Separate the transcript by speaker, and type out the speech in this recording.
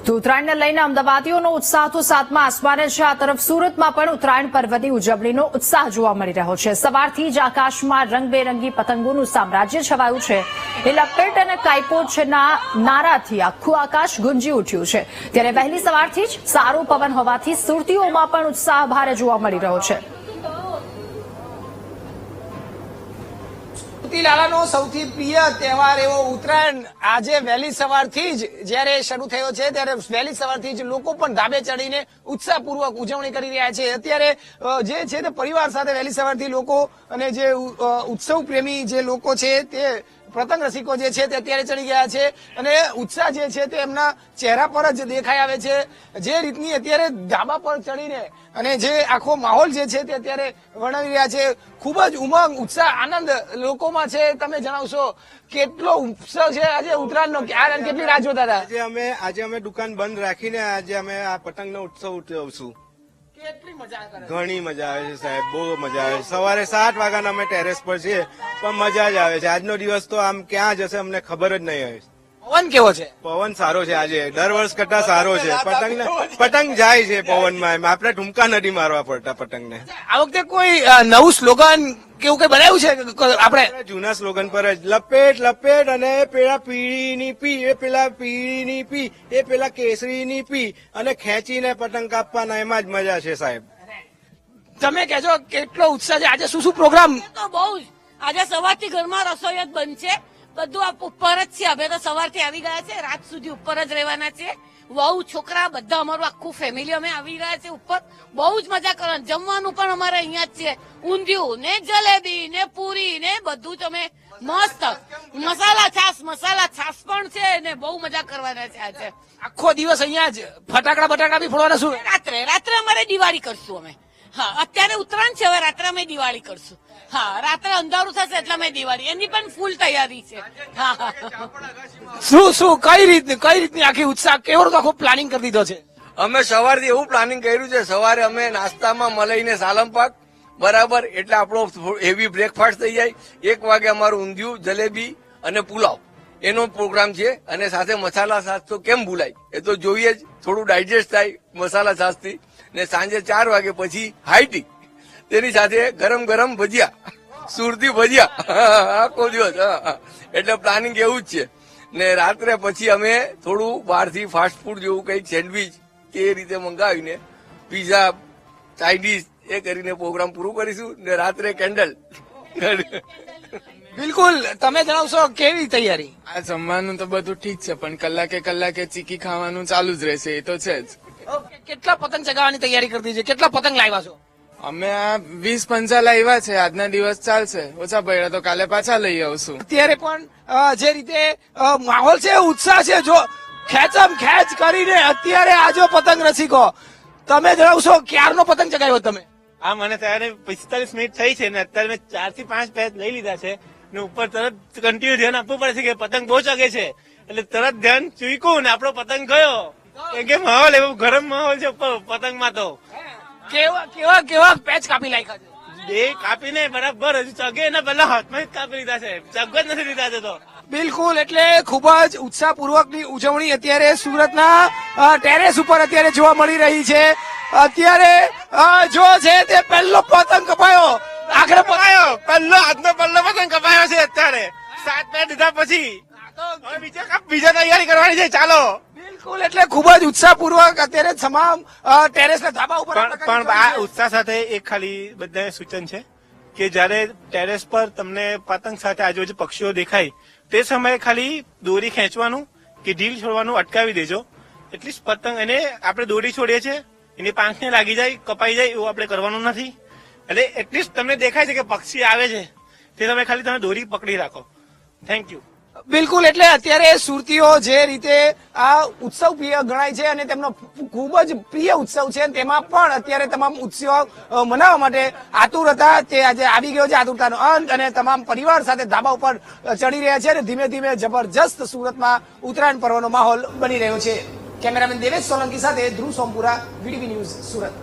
Speaker 1: તો ઉત્તરાયણને લઈને અમદાવાદીઓનો ઉત્સાહ તો સાતમા આસમાને છે। આ તરફ સુરતમાં પણ ઉત્તરાયણ પર્વની ઉજવણીનો ઉત્સાહ જોવા મળી રહ્યો છે। સવારથી જ આકાશમાં રંગબેરંગી પતંગોનું સામ્રાજ્ય છવાયું છે। એ લપેટ અને કાયપોચના નારાથી આખું આકાશ ગુંજી ઉઠ્યું છે। ત્યારે વહેલી સવારથી જ સારો પવન હોવાથી સુરતીઓમાં પણ ઉત્સાહ ભારે જોવા મળી રહ્યો છે।
Speaker 2: લાલાનો સૌથી પ્રિય તહેવાર એવો ઉત્તરાયણ આજે વહેલી સવારથી જ જ્યારે શરૂ થયો છે ત્યારે વહેલી સવારથી જ લોકો પણ ધાબે ચડીને ઉત્સાહપૂર્વક ઉજવણી કરી રહ્યા છે। અત્યારે જે છે તે પરિવાર સાથે વહેલી સવારથી લોકો અને જે ઉત્સવ પ્રેમી જે લોકો છે તે પતંગ રસિકો જે છે તે અત્યારે ચડી ગયા છે અને ઉત્સાહ જે છે તે એમના ચહેરા પર જ દેખાઈ આવે છે। જે રીતની અત્યારે ધાબા પર ચડીને અને જે આખો માહોલ જે છે તે અત્યારે વર્ણવી રહ્યા છે। ખૂબ જ ઉમંગ ઉત્સાહ આનંદ લોકોમાં છે। તમે જણાવશો કેટલો ઉત્સવ છે આજે ઉત્તરાયણનો, કેટલી રાહ જોતા હતા?
Speaker 3: આજે અમે દુકાન બંધ રાખીને આજે અમે આ પતંગનો ઉત્સવ ઉજવશું।
Speaker 2: કેટલી મજા કરે?
Speaker 3: ઘણી મજા આવે છે સાહેબ, બહુ મજા આવે છે। સવારે 7 વાગ્યાના અમે ટેરેસ પર છીએ પણ મજા જ આવે છે। આજનો દિવસ તો આમ ક્યાં જશે અમને ખબર જ નહીં આવે।
Speaker 2: પવન કેવો છે?
Speaker 3: પવન સારો છે આજે, દર વર્ષ કરતા સારો છે। પતંગ જાય છે પવનમાં, આપણે ઠુમકા નથી મારવા પડતા પતંગને।
Speaker 2: આ વખતે કોઈ નવું સ્લોગન કેવું કઈ બનાવ્યું છે આપણે?
Speaker 3: જૂના સ્લોગન પર જ લપેટ લપેટ અને પેલા પીળીની પી, એ પેલા પીળીની પી, એ પેલા કેસરીની પી અને ખેંચીને પતંગ કાપવાના, એમાં જ મજા છે સાહેબ।
Speaker 2: તમે કહેજો કેટલો ઉત્સાહ છે આજે? શું શું પ્રોગ્રામ?
Speaker 4: તો બહુ જ આજે સવારથી ઘરમાં રસોઈ જ બંધ છે, બધું આ ઉપર જ છે। અમે તો સવારથી આવી ગયા છે, રાત સુધી ઉપર જ રહેવાના છે। વહુ છોકરા બધા અમારું આખું ફેમિલી અમે આવી ગયા છે ઉપર। બહુ જ મજા કરવાની, જમવાનું પણ અમારે અહીંયા જ છે। ઊંધિયું ને જલેબી ને પૂરી ને બધું તમે મસ્ત મસાલા છાસ પણ છે ને બહુ મજા કરવાના છે આજે।
Speaker 2: આખો દિવસ અહીંયા જ ફટાકડા બટાકડા બી ફોડવાના? શું
Speaker 4: રાત્રે અમારે દિવાળી કરશું અમે। હા, અત્યારે ઉત્તરાયણ છે, હવે રાત્રે અમે દિવાળી કરશું। હા, રાત્રે અંધારું થશે એટલે અમે દિવાળી, એની પણ ફૂલ તૈયારી છે। હા,
Speaker 2: શું કઈ રીતની આખી ઉત્સાહ, કેવો આખો પ્લાનિંગ કરી દીધો છે?
Speaker 5: અમે સવારથી એવું પ્લાનિંગ કર્યું છે, સવારે અમે નાસ્તામાં મલાઈને સાલમ પાક બરાબર, એટલે આપણો હેવી બ્રેકફાસ્ટ થઈ જાય। 1 વાગે અમારું ઊંધિયું જલેબી અને પુલાવ એનો પ્રોગ્રામ છે અને સાથે મસાલા છાશ તો કેમ ભૂલાય, એ તો જોઈએ જ, થોડું ડાયજેસ્ટ થાય મસાલા છાશથી। ને સાંજે 4 વાગે પછી હાઈ ટી, તેની સાથે ગરમ ગરમ ભજીયા, સુરતી ભજીયા આખો દિવસ। એટલે પ્લાનિંગ એવું જ છે। ને રાત્રે પછી અમે થોડું બહારથી ફાસ્ટ ફૂડ જેવું કંઈક સેન્ડવીચ કે એ રીતે મંગાવીને પીઝા ચાઇનીઝ એ કરીને પ્રોગ્રામ પૂરું કરીશું ને રાત્રે કેન્ડલ।
Speaker 2: બિલકુલ, તમે જણાવશો કેવી તૈયારી?
Speaker 6: આ જમવાનું તો બધું ઠીક છે પણ કલાકે ચીકી ખાવાનું ચાલુ જ રહેશે, એ તો છે જ।
Speaker 2: કેટલા પતંગ ચગાવવાની તૈયારી કરતી છે? કેટલા પતંગ લાવ્યા છો?
Speaker 6: અમે આ 20 પંચા લાવ્યા છે, આજના દિવસ ચાલશે। ઓછા પડ્યા તો કાલે પાછા લઈ આવશું।
Speaker 2: અત્યારે પણ જે રીતે માહોલ છે, ઉત્સાહ છે, જો ખેંચમ ખેંચ કરીને અત્યારે આજો પતંગ રસિકો, તમે જણાવશો ક્યારનો પતંગ ચગાવ્યો તમે?
Speaker 7: આ મને ત્યારે 45 મિનિટ થઈ છે ને અત્યારે મેં 4 થી 5 પેચ લઈ લીધા છે ને ઉપર તરત કન્ટિન્યુ ધ્યાન આપવું પડે છે કે પતંગ બહુ ચગે છે એટલે તરત ધ્યાન ચૂક્યું ને આપણો પતંગ ગયો। કે માહોલ એવો ગરમ માહોલ છે ઉપર પતંગમાં તો।
Speaker 2: કેવા પેચ કાપી નાખ્યા છે?
Speaker 7: બે કાપીને બરાબર હજુ ચગે ને પહેલા હાથમાં જ કાપી લીધા છે, ચગ જ નથી લીધા છે તો।
Speaker 2: બિલકુલ, એટલે ખૂબ જ ઉત્સાહપૂર્વકની ઉજવણી અત્યારે સુરતના ટેરેસ ઉપર અત્યારે જોવા મળી રહી છે। અત્યારે જો છે તે પહેલો પતંગ કપાયો, આખરે
Speaker 7: કપાયો, પહેલો આજનો પહેલો પતંગ કપાયો છે અત્યારે 7 પેચ દીધા પછી। હવે બીજા તૈયારી કરવાની છે, ચાલો।
Speaker 2: બિલકુલ, એટલે ખૂબ જ ઉત્સાહપૂર્વક અત્યારે તમામ ટેરેસના ધાબા ઉપર
Speaker 7: પણ આ ઉત્સાહ સાથે એક ખાલી બધાને સૂચન છે કે જયારે ટેરેસ પર તમને પતંગ સાથે આજુબાજુ પક્ષીઓ દેખાય તે સમયે ખાલી દોરી ખેંચવાનું કે ઢીલ છોડવાનું અટકાવી દેજો। એટલી પતંગ, અને આપણે દોરી છોડીએ છીએ એની પાંખને લાગી જાય, કપાઈ જાય, એવું આપણે કરવાનું નથી। એટલે એટલીસ્ટ તમને દેખાય છે કે પક્ષી આવે છે તે તમે ખાલી તમે દોરી પકડી રાખો। Thank you.
Speaker 2: બિલકુલ, એટલે અત્યારે સુરતીઓ જે રીતે આ ઉત્સવ પ્રિય ગણાય છે અને તેમનો ખૂબ જ પ્રિય ઉત્સવ છે, તેમાં પણ અત્યારે તમામ ઉત્સવ મનાવવા માટે આતુર હતા, તે આજે આવી ગયો છે આતુરતાનો અંત અને તમામ પરિવાર સાથે ધાબા ઉપર ચડી રહ્યા છે અને ધીમે ધીમે જબરજસ્ત સુરતમાં ઉત્તરાયણ પર્વનો માહોલ બની રહ્યો છે। કેમેરામેન દેવેશ સોલંકી સાથે ધ્રુવ સોમપુરા, વીટીવી ન્યૂઝ, સુરત।